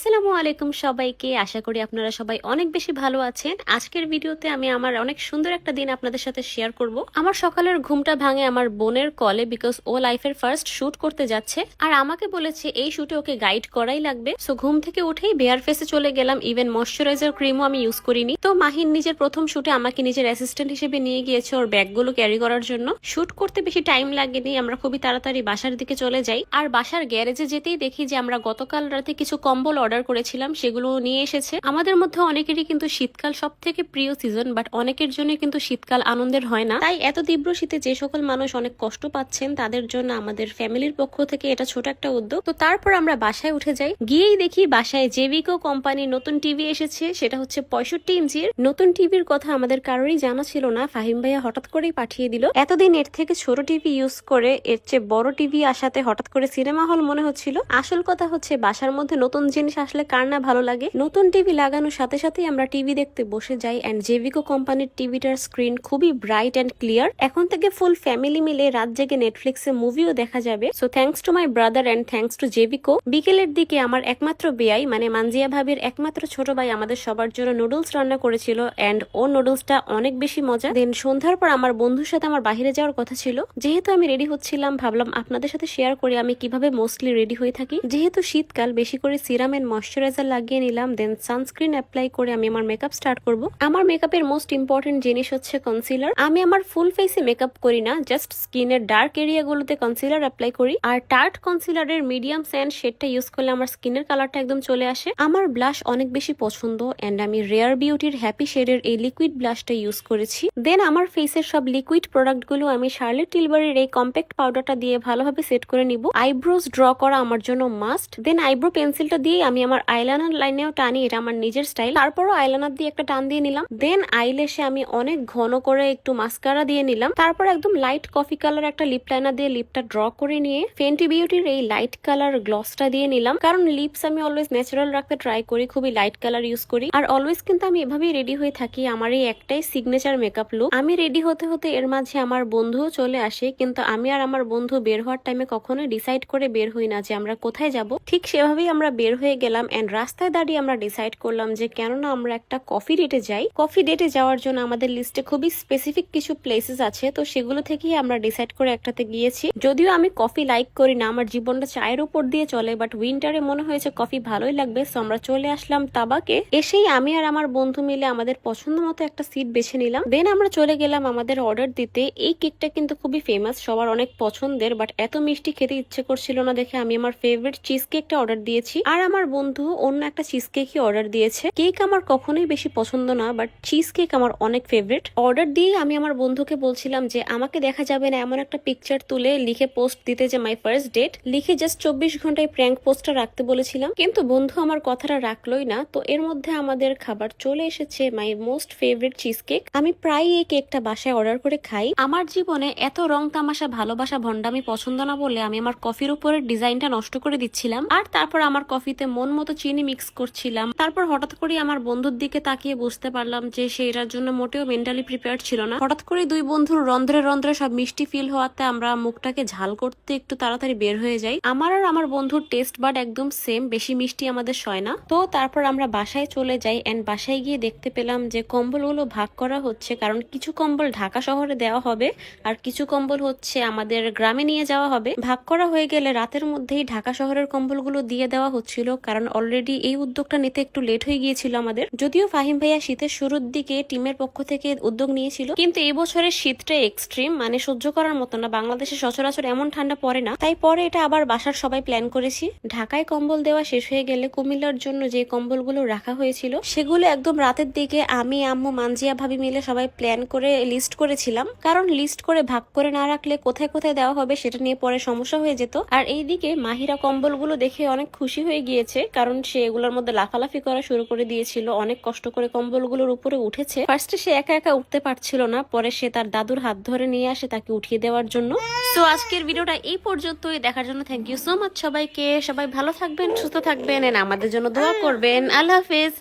আসসালামু আলাইকুম সবাইকে। আশা করি আপনারা সবাই অনেক বেশি ভালো আছেন। আজকের ভিডিওতে আমি আমার অনেক সুন্দর একটা দিন আপনাদের সাথে শেয়ার করব। আমার সকালের ঘুমটা ভাঙে আমার বোনের কলে, বিকজ ও লাইফের ফার্স্ট শুট করতে যাচ্ছে আর আমাকে বলেছে এই শুটে ওকে গাইড করাই লাগবে। সো ঘুম থেকে উঠেই বেয়ার ফেসে চলে গেলাম, ইভেন ময়শ্চারাইজার ক্রিমও আমি ইউজ করিনি। তো মাহিন নিজের প্রথম শুটে আমাকে নিজের অ্যাসিস্ট্যান্ট হিসেবে নিয়ে গিয়েছে ওর ব্যাগগুলো ক্যারি করার জন্য। শুট করতে বেশি টাইম লাগেনি, আমরা খুবই তাড়াতাড়ি বাসার দিকে চলে যাই। আর বাসার গ্যারেজে যেতেই দেখি যে আমরা গতকাল রাতে কিছু কম্বল অর্ডার করেছিলাম, সেগুলো নিয়ে এসেছে। আমাদের মধ্যে অনেকেরই কিন্তু শীতকাল সব থেকে প্রিয় সিজন, বাট অনেকের জন্য কিন্তু শীতকাল আনন্দের হয় না। তাই এত তীব্র শীতে যে সকল মানুষ অনেক কষ্ট পাচ্ছেন তাদের জন্য আমাদের ফ্যামিলির পক্ষ থেকে এটা ছোট একটা উদ্যোগ। তো তারপর আমরা বাসায় উঠে যাই, গিয়েই দেখি বাসায় জেভিকো কোম্পানির নতুন টিভি এসেছে। সেটা হচ্ছে 65 ইঞ্চির। নতুন টিভির কথা আমাদের কারোরই জানা ছিল না, ফাহিম ভাইয়া হঠাৎ করেই পাঠিয়ে দিল। এতদিন এর থেকে ছোট টিভি ইউজ করে এর চেয়ে বড় টিভি আসাতে হঠাৎ করে সিনেমা হল মনে হচ্ছিল। আসল কথা হচ্ছে বাসার মধ্যে নতুন জিনিস আসলে কার না ভালো লাগে। নতুন টিভি লাগানোর সাথে সাথেই আমরা টিভি দেখতে বসে যাই। এন্ড জেভিকো কোম্পানির টিভিটার স্ক্রিন খুবই ব্রাইট এন্ড ক্লিয়ার। এখন থেকে ফুল ফ্যামিলি মিলে রাত জেগে নেটফ্লিক্সে মুভিও দেখা যাবে। So thanks to my brother and thanks to জেভিকো। বিকেলের দিকে আমার একমাত্র বেয়াই মানে মানজিয়া ভাবির একমাত্র ছোট ভাই আমাদের সবার জন্য নুডলস রান্না করেছিল এন্ড ও নুডলসটা অনেক বেশি মজা। দেন সন্ধ্যার পর আমার বন্ধুর সাথে আমার বাহিরে যাওয়ার কথা ছিল। যেহেতু আমি রেডি হচ্ছিলাম, ভাবলাম আপনাদের সাথে শেয়ার করি আমি কিভাবে মোস্টলি রেডি হয়ে থাকি। যেহেতু শীতকাল, বেশি করে সিরাম এন্ড ময়শ্চারাইজার লাগিয়ে নিলাম। দেন সানস্ক্রিন অ্যাপ্লাই করে আমি আমার মেকআপ স্টার্ট করব। আমার মেকআপের মোস্ট ইম্পর্টেন্ট জিনিস হচ্ছে কনসিলার। আমি আমার ফুল ফেসে মেকআপ করি না, জাস্ট স্কিনের ডার্ক এরিয়া গুলোতে কনসিলার অ্যাপ্লাই করি। আর টার্ট কনসিলারের মিডিয়াম স্যান্ড শেডটা ইউজ করলে আমার স্কিনের কালারটা একদম চলে আসে। আমার ব্লাশ অনেক বেশি পছন্দ এন্ড আমি রেয়ার বিউটির হ্যাপি শেডের এই লিকুইড ব্লাশটা ইউজ করেছি। দেন আমার ফেসের সব লিকুইড প্রোডাক্ট গুলো আমি শার্লেট টিলবারের এই কম্প্যাক্ট পাউডারটা দিয়ে ভালোভাবে সেট করে নিব। আইব্রোজ ড্র করা আমার জন্য মাস্ট। দেন আইব্রো পেন্সিলটা দিয়ে আমি আমার আইলাইনার লাইনেও টানি, এটা আমার নিজের স্টাইল। তারপরও আইলাইনার দিয়ে একটা টান দিয়ে নিলাম। দেন আইল্যাশে আমি অনেক ঘন করে একটু মাস্কারা দিয়ে নিলাম। তারপর একদম লাইট কফি কালার একটা লিপ লাইনার দিয়ে লিপটা ড্র করে নিয়ে ফেন্টি বিউটির এই লাইট কালার গ্লসটা দিয়ে নিলাম। কারণ লিপস আমি অলওয়েজ ন্যাচারাল রাখতে ট্রাই করি, খুবই লাইট কালার ইউজ করি। আর অলওয়েজ কিন্তু আমি এভাবেই রেডি হয়ে থাকি, আমার এই একটাই সিগনেচার মেকআপ লুক। আমি রেডি হতে হতে এর মাঝে আমার বন্ধুও চলে আসে, কিন্তু আমি আর আমার বন্ধু বের হওয়ার টাইমে কখনোই ডিসাইড করে বের হই না যে আমরা কোথায় যাব। ঠিক সেভাবেই আমরা বের হয়ে গেলাম এন্ড রাস্তায় দাঁড়িয়ে আমরা ডিসাইড করলাম যে কেননা আমরা একটা কফি ডেটে যাই। কফি ডেটে যাওয়ার জন্য আমাদের লিস্টে খুবই স্পেসিফিক কিছু প্লেসেস আছে, তো সেগুলো থেকেই আমরা ডিসাইড করে একটাতে গিয়েছি। যদিও আমি কফি লাইক করি না, আমার জীবনটা চায়ের উপর দিয়ে চলে, বাট উইন্টারে মনে হয়েছে কফি ভালোই লাগবে। সো আমরা চলে আসলাম তাবাকে। এসেই আমি আর আমার বন্ধু মিলে আমাদের পছন্দ মতো একটা সিট বেছে নিলাম। দেন আমরা চলে গেলাম আমাদের অর্ডার দিতে। এই কেকটা কিন্তু খুবই ফেমাস, সবার অনেক পছন্দের, বাট এত মিষ্টি খেতে ইচ্ছে করছিল না দেখে আমি আমার ফেভারিট চিজ কেকটা অর্ডার দিয়েছি। আর আমার বন্ধু অন্য একটা চিজ কেকই অর্ডার দিয়েছে। কেক আমার কখনোই বেশি পছন্দ না, বাট চিজ কেক আমার অনেক ফেভারিট। অর্ডার দিয়ে আমি আমার বন্ধুকে বলছিলাম যে আমাকে দেখা যাবে না এমন একটা পিকচার তুলে লিখে পোস্ট দিতে যে মাই ফার্স্ট ডেট লিখে জাস্ট 24 ঘন্টায় প্র্যাঙ্ক পোস্টটা রাখতে বলেছিলাম, কিন্তু বন্ধু আমার কথাটা রাখলোই না। তো এর মধ্যে আমাদের খাবার চলে এসেছে, my most favourite cheese cake. আমি প্রায় এই কেকটা বাসায় অর্ডার করে খাই। আমার জীবনে এত রং তামাশা ভালোবাসা ভন্ডামি পছন্দ না বলে আমি আমার কফির উপরের ডিজাইনটা নষ্ট করে দিচ্ছিলাম। আর তারপর আমার কফিতে মন মতো চিনি মিক্স করছিলাম। তারপর হঠাৎ করে আমার বন্ধুর দিকে তাকিয়ে বুঝতে পারলাম যে সে এটার জন্য মোটেও মেন্টালি প্রিপেয়ার ছিল না। হঠাৎ করে দুই বন্ধুর রন্ধ্রে রন্ধ্রে সব মিষ্টি ফিল হওয়াতে আমরা মুখটাকে ঝাল করতে একটু তাড়াতাড়ি বের হয়ে যাই। আমার আর আমার বন্ধুর টেস্ট বাট একদম সেম, বেশি মিষ্টি আমাদের সয় না। তো তারপর আমরা বাসায় চলে যাই এন্ড বাসায় গিয়ে দেখতে পেলাম যে কম্বলগুলো ভাগ করা হচ্ছে, কারণ কিছু কম্বল ঢাকা শহরে দেওয়া হবে আর কিছু কম্বল হচ্ছে আমাদের গ্রামে নিয়ে যাওয়া হবে। ভাগ করা হয়ে গেলে রাতের মধ্যেই ঢাকা শহরের কম্বলগুলো দিয়ে দেওয়া হচ্ছিল, কারণ অলরেডি এই উদ্যোগটা নিতে একটু লেট হয়ে গিয়েছিল আমাদের। যদিও ফাহিম ভাইয়া শীতের শুরুর দিকে টিমের পক্ষ থেকে উদ্যোগ নিয়েছিল, কিন্তু এই বছরের শীতটা এক্সট্রিম, মানে সহ্য করার মতো না। বাংলাদেশে সচরাচর এমন ঠান্ডা পড়ে না, তাই পরে এটা আবার বাসার সবাই প্ল্যান করেছি। ঢাকায় কম্বল দেওয়া শেষ হয়ে গেলে কুমিল্লার জন্য যে কম্বলগুলো রাখা হয়েছিল সেগুলো একদম রাতের দিকে আমি, আম্মু, মানজিয়া ভাবি মিলে সবাই প্ল্যান করে লিস্ট করেছিলাম, কারণ লিস্ট করে ভাগ করে না রাখলে কোথায় কোথায় দেওয়া হবে সেটা নিয়ে পরে সমস্যা হয়ে যেত। আর এইদিকে মাহিরা কম্বলগুলো দেখে অনেক খুশি হয়ে গিয়েছে, কারণ সে এগুলোর মধ্যে লাফালাফি করা শুরু করে দিয়েছিল। অনেক কষ্ট করে কম্বলগুলোর উপরে উঠেছে। ফার্স্টে সে একা একা উঠতে পারছিল না, পরে সে তার দাদুর হাত ধরে নিয়ে আসে তাকে উঠিয়ে দেওয়ার জন্য। সো আজকের ভিডিওটা এই পর্যন্তই। দেখার জন্য থ্যাংক ইউ সো মাচ সবাইকে। সবাই ভালো থাকবেন, সুস্থ থাকবেন এন্ড আমাদের জন্য দোয়া করবেন। আল্লাহ হাফেজ।